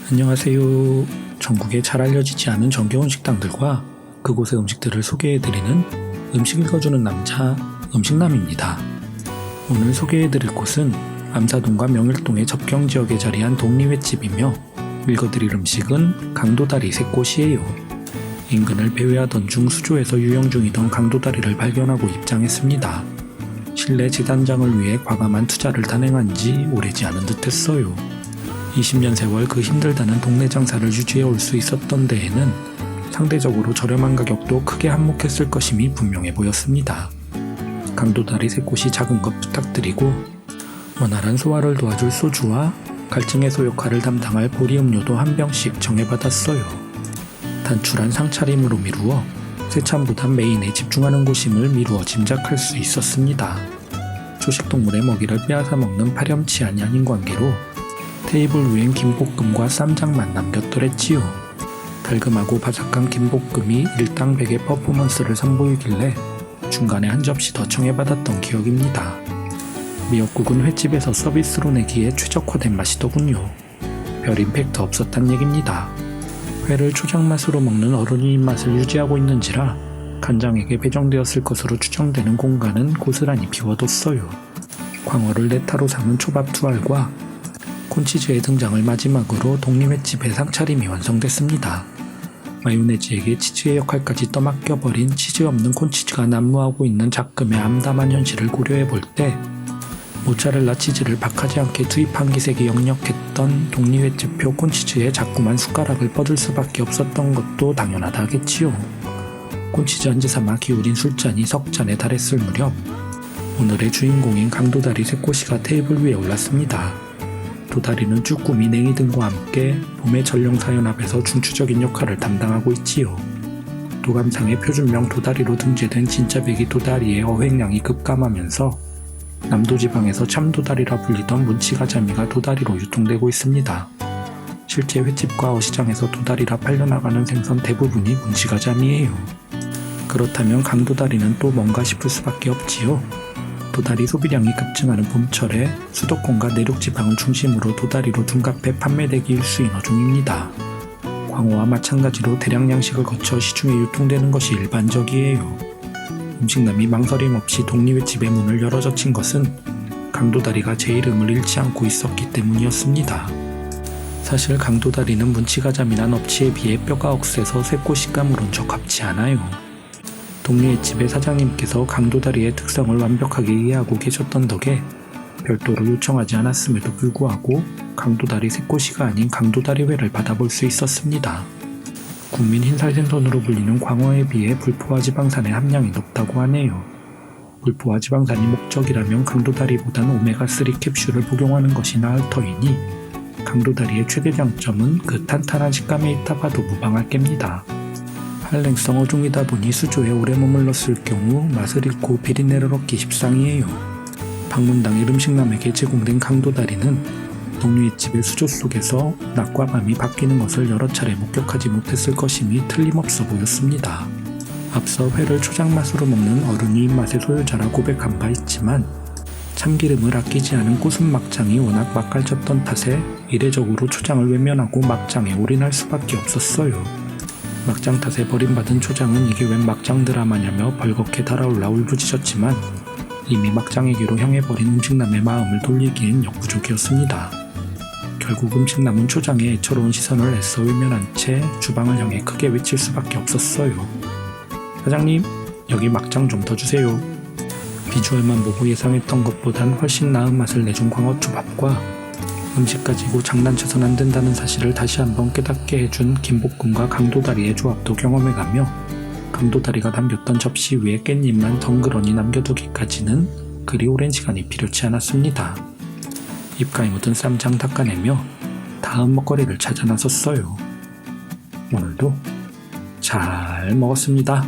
안녕하세요. 전국에 잘 알려지지 않은 정겨운 식당들과 그곳의 음식들을 소개해드리는 음식 읽어주는 남자 음식남입니다. 오늘 소개해드릴 곳은 암사동과 명일동의 접경지역에 자리한 독립횟집이며 읽어드릴 음식은 강도다리 새꽃이에요. 인근을 배회하던 중 수조에서 유영 중이던 강도다리를 발견하고 입장했습니다. 실내 재단장을 위해 과감한 투자를 단행한 지 오래지 않은 듯했어요. 20년 세월 그 힘들다는 동네 장사를 유지해 올 수 있었던 데에는 상대적으로 저렴한 가격도 크게 한몫했을 것임이 분명해 보였습니다. 강도다리 새꽃이 작은 것 부탁드리고 원활한 소화를 도와줄 소주와 갈증 해소 역할을 담당할 보리 음료도 한 병씩 정해받았어요. 단출한 상차림으로 미루어 세찬보단 메인에 집중하는 곳임을 미루어 짐작할 수 있었습니다. 초식동물의 먹이를 빼앗아 먹는 파렴치한 연인관계로 테이블 위엔 김볶음과 쌈장만 남겼더랬지요. 달금하고 바삭한 김볶음이 일당 100의 퍼포먼스를 선보이길래 중간에 한 접시 더 청해받았던 기억입니다. 미역국은 횟집에서 서비스로 내기에 최적화된 맛이더군요. 별 임팩트 없었단 얘깁니다. 회를 초장 맛으로 먹는 어른이 입맛을 유지하고 있는지라 간장에게 배정되었을 것으로 추정되는 공간은 고스란히 비워뒀어요. 광어를 네타로 삶은 초밥 두 알과 콘치즈의 등장을 마지막으로 독립횟집의 상차림이 완성됐습니다. 마요네즈에게 치즈의 역할까지 떠맡겨버린 치즈 없는 콘치즈가 난무하고 있는 작금의 암담한 현실을 고려해볼 때 모짜렐라 치즈를 박하지 않게 투입한 기색이 역력했던 독립횟집표 콘치즈에 자꾸만 숟가락을 뻗을 수밖에 없었던 것도 당연하다 하겠지요. 콘치즈 한 지 삼아 기울인 술잔이 석 잔에 달했을 무렵 오늘의 주인공인 강도다리 새꽃이가 테이블 위에 올랐습니다. 도다리는 쭈꾸미 냉이 등과 함께 봄의 전령사연합에서 중추적인 역할을 담당하고 있지요. 도감상의 표준명 도다리로 등재된 진짜 배기 도다리의 어획량이 급감하면서 남도지방에서 참도다리라 불리던 문치가자미가 도다리로 유통되고 있습니다. 실제 횟집과 어시장에서 도다리라 팔려나가는 생선 대부분이 문치가자미예요. 그렇다면 강도다리는 또 뭔가 싶을 수밖에 없지요. 도다리 소비량이 급증하는 봄철에 수도권과 내륙지방을 중심으로 도다리로 둔갑해 판매되기 일수인 어종입니다. 광어와 마찬가지로 대량 양식을 거쳐 시중에 유통되는 것이 일반적이에요. 음식남이 망설임 없이 독립횟집의 문을 열어젖힌 것은 강도다리가 제 이름을 잃지 않고 있었기 때문이었습니다. 사실 강도다리는 문치가자미나 넙치에 비해 뼈가 억세서 새꽃 식감으론 적합치 않아요. 독립횟집의 사장님께서 강도다리의 특성을 완벽하게 이해하고 계셨던 덕에 별도로 요청하지 않았음에도 불구하고 강도다리 새꽃이가 아닌 강도다리회를 받아볼 수 있었습니다. 국민 흰살생선으로 불리는 광어에 비해 불포화 지방산의 함량이 높다고 하네요. 불포화 지방산이 목적이라면 강도다리보단 오메가3 캡슐을 복용하는 것이 나을 터이니 강도다리의 최대 장점은 그 탄탄한 식감에 있다 봐도 무방할 깹니다. 한랭성 어종이다 보니 수조에 오래 머물렀을 경우 맛을 잃고 비린내를 얻기 십상이에요. 방문당일 음식남에게 제공된 강도다리는 독립집의 수조 속에서 낮과 밤이 바뀌는 것을 여러 차례 목격하지 못했을 것임이 틀림없어 보였습니다. 앞서 회를 초장 맛으로 먹는 어른이 입맛의 소유자라 고백한 바 있지만 참기름을 아끼지 않은 꼬순 막장이 워낙 맛깔졌던 탓에 이례적으로 초장을 외면하고 막장에 올인할 수밖에 없었어요. 막장 탓에 버림받은 초장은 이게 웬 막장 드라마냐며 벌겋게 달아올라 울부짖었지만 이미 막장에게로 향해버린 음식남의 마음을 돌리기엔 역부족이었습니다. 결국 음식남은 초장의 애처로운 시선을 애써 외면한 채 주방을 향해 크게 외칠 수밖에 없었어요. 사장님, 여기 막장 좀 더 주세요. 비주얼만 보고 예상했던 것보단 훨씬 나은 맛을 내준 광어초밥과 음식 가지고 장난쳐선 안 된다는 사실을 다시 한번 깨닫게 해준 김볶음과 강도다리의 조합도 경험해가며 강도다리가 담겼던 접시 위에 깻잎만 덩그러니 남겨두기까지는 그리 오랜 시간이 필요치 않았습니다. 입가에 묻은 쌈장 닦아내며 다음 먹거리를 찾아 나섰어요. 오늘도 잘 먹었습니다.